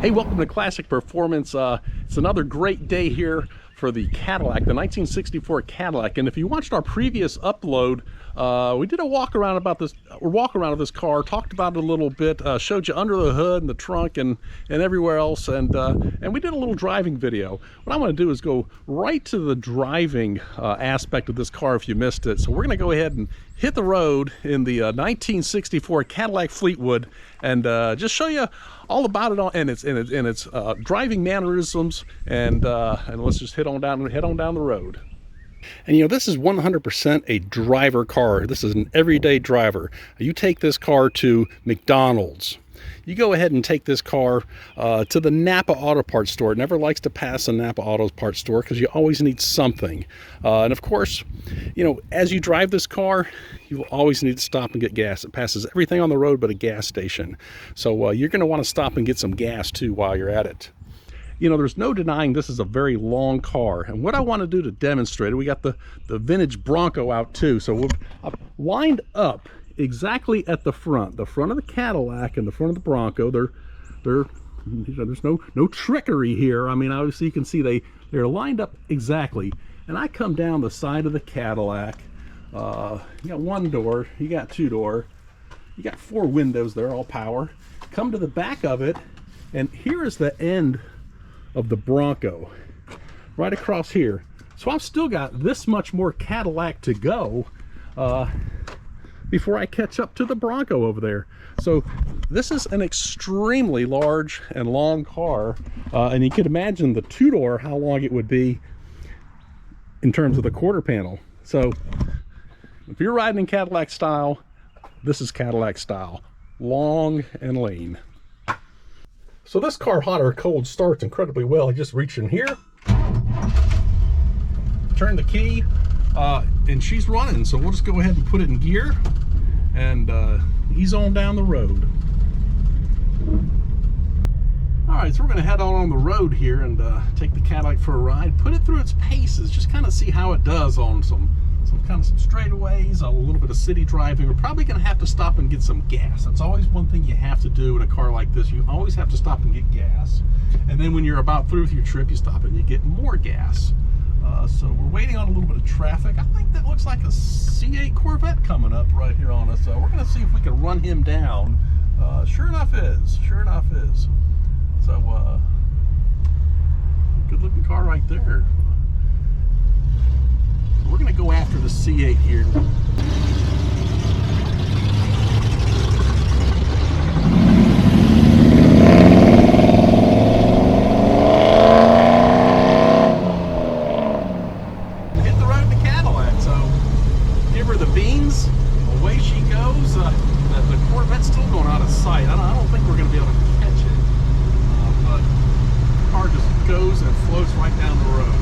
Hey, welcome to Classic Performance. It's another great day here for the Cadillac, the 1964 Cadillac. And if you watched our previous upload, we did a walk around about this, of this car, talked about it a little bit, showed you under the hood and the trunk and everywhere else, and we did a little driving video. What I'm going to do is go right to the driving aspect of this car if you missed it. So we're going to go ahead and hit the road in the 1964 Cadillac Fleetwood and just show you all about it and its driving mannerisms, and let's just head on down the road. And you know, this is 100% a driver car. This is an everyday driver. You take this car to McDonald's. You go ahead and take this car to the Napa Auto Parts store. It never likes to pass a Napa Auto Parts store because you always need something. And of course, you know, as you drive this car, you will always need to stop and get gas. It passes everything on the road but a gas station. So you're going to want to stop and get some gas too while you're at it. You know, there's no denying this is a very long car. And what I want to do to demonstrate it, we got the vintage Bronco out too. So I've lined up exactly at the front of the Cadillac and the front of the Bronco. You know, there's no trickery here. I mean, obviously you can see they're lined up exactly. And I come down the side of the Cadillac. You got one door, you got two door, you got four windows there, all power. Come to the back of it, and here is the end of the Bronco, right across here. So I've still got this much more Cadillac to go before I catch up to the Bronco over there. So this is an extremely large and long car, and you could imagine the two-door how long it would be in terms of the quarter panel. So if you're riding in Cadillac style, this is Cadillac style, long and lean. So this car, hot or cold, starts incredibly well. I just reach in here, turn the key, and she's running. So we'll just go ahead and put it in gear and ease on down the road. All right, so we're going to head on the road here and take the Cadillac for a ride, put it through its paces, just kind of see how it does on some straightaways, a little bit of city driving. We're probably going to have to stop and get some gas. That's always one thing you have to do in a car like this. You always have to stop and get gas. And then when you're about through with your trip, you stop and you get more gas. So we're waiting on a little bit of traffic. I think that looks like a C8 Corvette coming up right here on us. So we're going to see if we can run him down. Sure enough is. So good looking car right there. We're going to go after the C8 here. Hit the road in the Cadillac, so give her the beans, away she goes. The Corvette's still going out of sight. I don't think we're going to be able to catch it, but the car just goes and floats right down the road.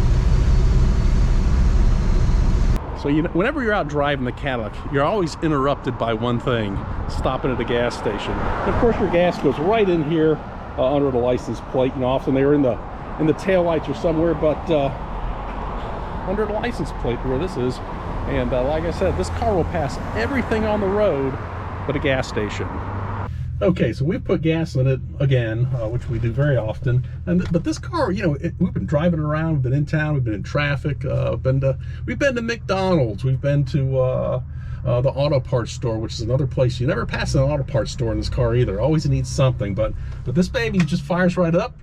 So you know, whenever you're out driving the Cadillac, you're always interrupted by one thing: stopping at a gas station. And of course, your gas goes right in here under the license plate. You know, often they're in the tail lights or somewhere, but under the license plate where this is. And like I said, this car will pass everything on the road but a gas station. Okay, so we've put gas in it again, which we do very often. But this car, you know, we've been driving around, we've been in town, we've been in traffic, we've been to McDonald's, we've been to the auto parts store, which is another place you never pass an auto parts store in this car either. Always needs something, but this baby just fires right up.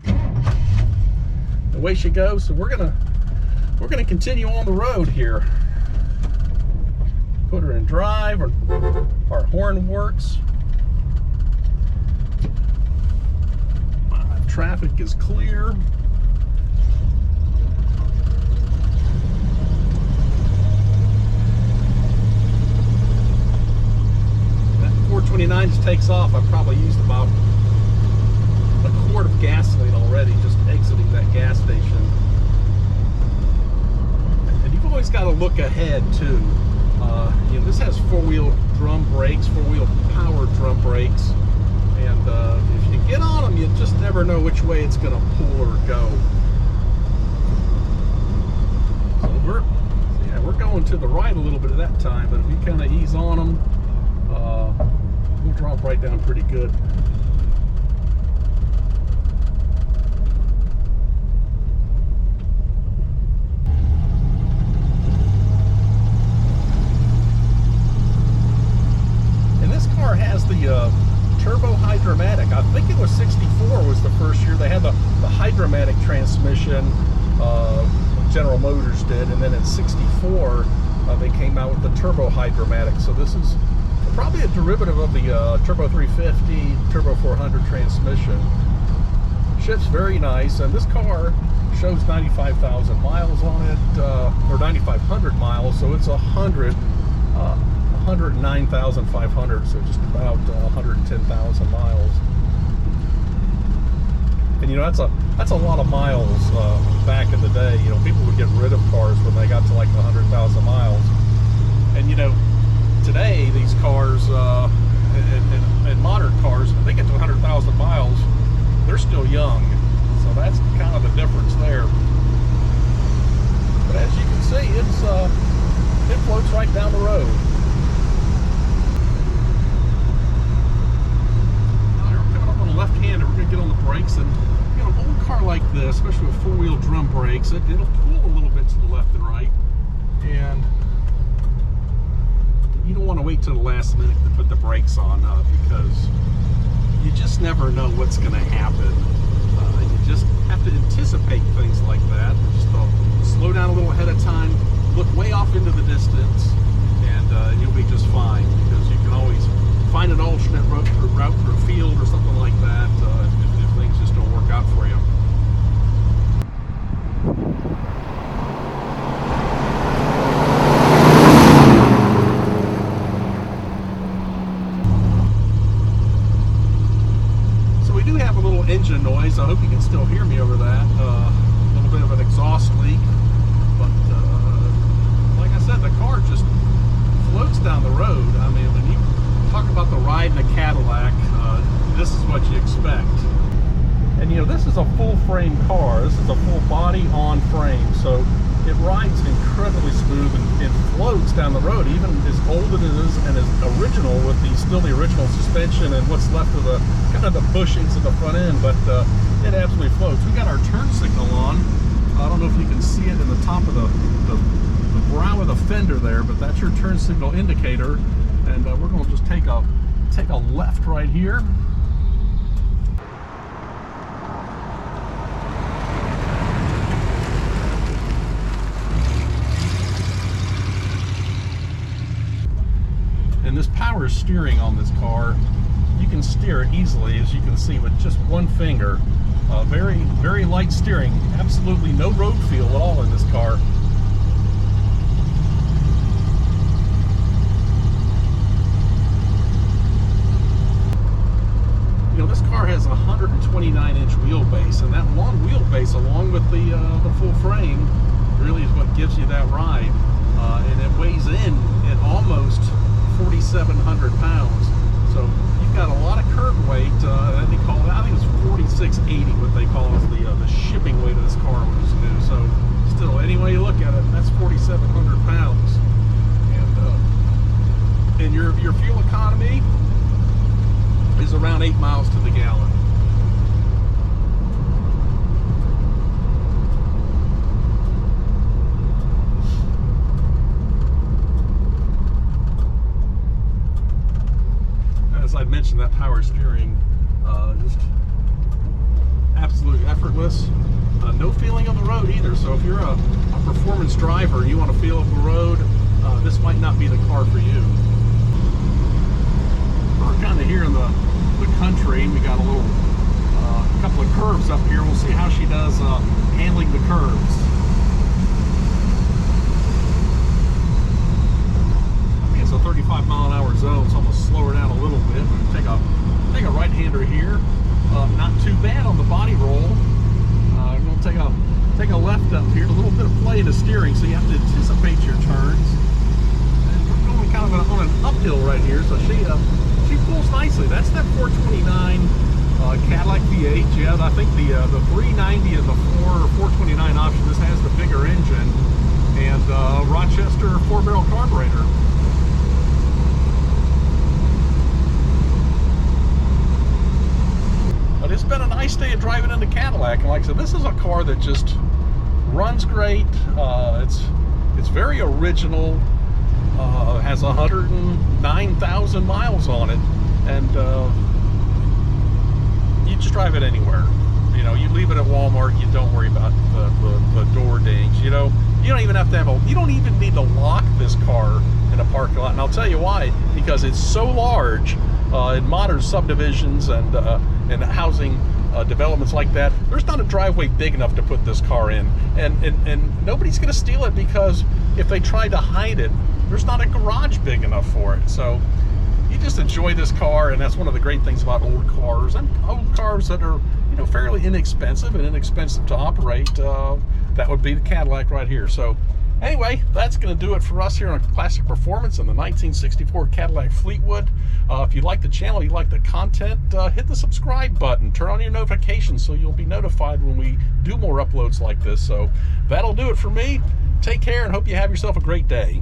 Away she goes. So we're gonna continue on the road here. Put her in drive. Our horn works. Traffic is clear. That 429 just takes off. I've probably used about a quart of gasoline already just exiting that gas station. And you've always got to look ahead too. You know, this has four-wheel drum brakes, four-wheel power drum brakes. And if you get on them, you just never know which way it's going to pull or go. So we're going to the right a little bit at that time, but if you kind of ease on them, we'll drop right down pretty good. 1994, they came out with the turbo hydromatic. So this is probably a derivative of the Turbo 350, Turbo 400 transmission. Shifts very nice, and this car shows 95,000 miles on it, or 9,500 miles, so it's 109,500, so just about 110,000 miles. And you know, that's a lot of miles back in the day. You know, people would get rid of cars when they got to like 100,000 miles. And you know, today these cars and modern cars, if they get to 100,000 miles, they're still young. So that's kind of the difference there. But as you can see, it floats right down the road. Now we're coming up on the left-hander. We're going to get on the brakes, and you know, an old car like this, especially with four-wheel drum brakes, it'll pull a little bit to the left and right, and you don't want to wait till the last minute to put the brakes on because you just never know what's going to happen. You just have to anticipate things like that. Just slow down a little ahead of time, look way off into the distance, and you'll be just fine, because you can always find an alternate route for a field or something like that if things just don't work out for you. Engine noise. I hope you can still hear me over that. A little bit of an exhaust leak, but like I said, the car just floats down the road. I mean, when you talk about the ride in a Cadillac, this is what you expect. And you know, this is a full frame car. This is a full body on frame, so it rides incredibly smooth and floats down the road, even as old as it is and as original, with still the original suspension and what's left of the kind of the bushings of the front end, but it absolutely floats. We got our turn signal on. I don't know if you can see it in the top of the brow of the fender there, but that's your turn signal indicator. And we're going to just take a left right here. And this power steering on this car, you can steer it easily, as you can see, with just one finger. Very, very light steering. Absolutely no road feel at all in this car. You know, this car has a 129-inch wheelbase, and that long wheelbase, along with the full frame, really is what gives you that ride. And it weighs in at almost 4,700 pounds. So you've got a lot of curb weight. They call it, I think it's 4,680, what they call is the shipping weight of this car when it's new. So still, any way you look at it, that's 4,700 pounds. And your fuel economy is around 8 miles to the gallon. As I mentioned, that power steering, just absolutely effortless. No feeling on the road either. So if you're a performance driver and you want to feel the road, this might not be the car for you. We're kind of here in the country. We got a little couple of curves up here. We'll see how she does handling the curves. It's a 35 mile an hour zone, so I'm going to slow her down a little bit. We're going to take a right-hander here. Not too bad on the body roll. I'm going to take a left up here. A little bit of play in the steering, so you have to anticipate your turns. And we're going kind of on an uphill right here, so she pulls nicely. That's that 429 Cadillac V8. Yeah, I think the 390 and the 429 option. This has the bigger engine and Rochester 4-barrel carburetor. But it's been a nice day of driving into Cadillac, and like I said, this is a car that just runs great. It's very original. Has 109,000 miles on it, and you just drive it anywhere. You know, you leave it at Walmart, you don't worry about the door dings. You know, You don't even have to have you don't even need to lock this car in a parking lot. And I'll tell you why, because it's so large in modern subdivisions and housing developments like that, there's not a driveway big enough to put this car in. And nobody's gonna steal it, because if they try to hide it, there's not a garage big enough for it. So you just enjoy this car, and that's one of the great things about old cars, and old cars that are, you know, fairly inexpensive and inexpensive to operate. That would be the Cadillac right here. So anyway, that's going to do it for us here on Classic Performance in the 1964 Cadillac Fleetwood. If you like the channel, you like the content, hit the subscribe button, turn on your notifications so you'll be notified when we do more uploads like this. So that'll do it for me. Take care and hope you have yourself a great day.